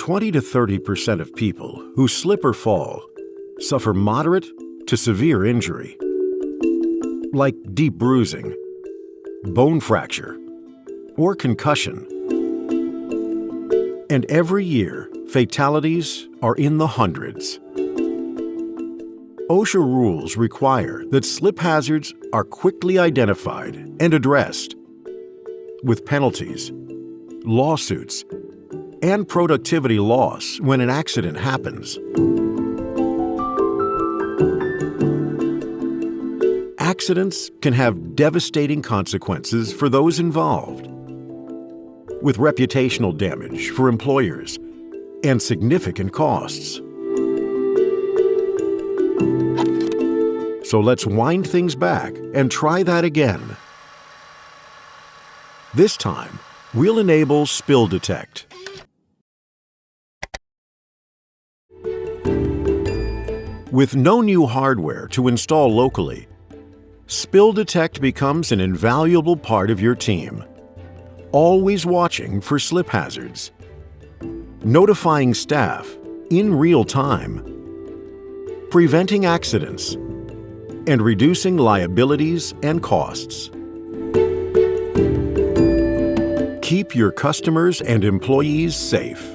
20 to 30% of people who slip or fall suffer moderate to severe injury, like deep bruising, bone fracture, or concussion. And every year, fatalities are in the hundreds. OSHA rules require that slip hazards are quickly identified and addressed, with penalties, lawsuits, and productivity loss when an accident happens. Accidents can have devastating consequences for those involved, with reputational damage for employers and significant costs. So let's wind things back and try that again. This time, we'll enable Spill Detect. With no new hardware to install locally, Spill Detect becomes an invaluable part of your team, always watching for slip hazards, notifying staff in real time, preventing accidents, and reducing liabilities and costs. Keep your customers and employees safe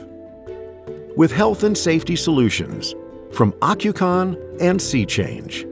with health and safety solutions from Ocucon and SeaChange.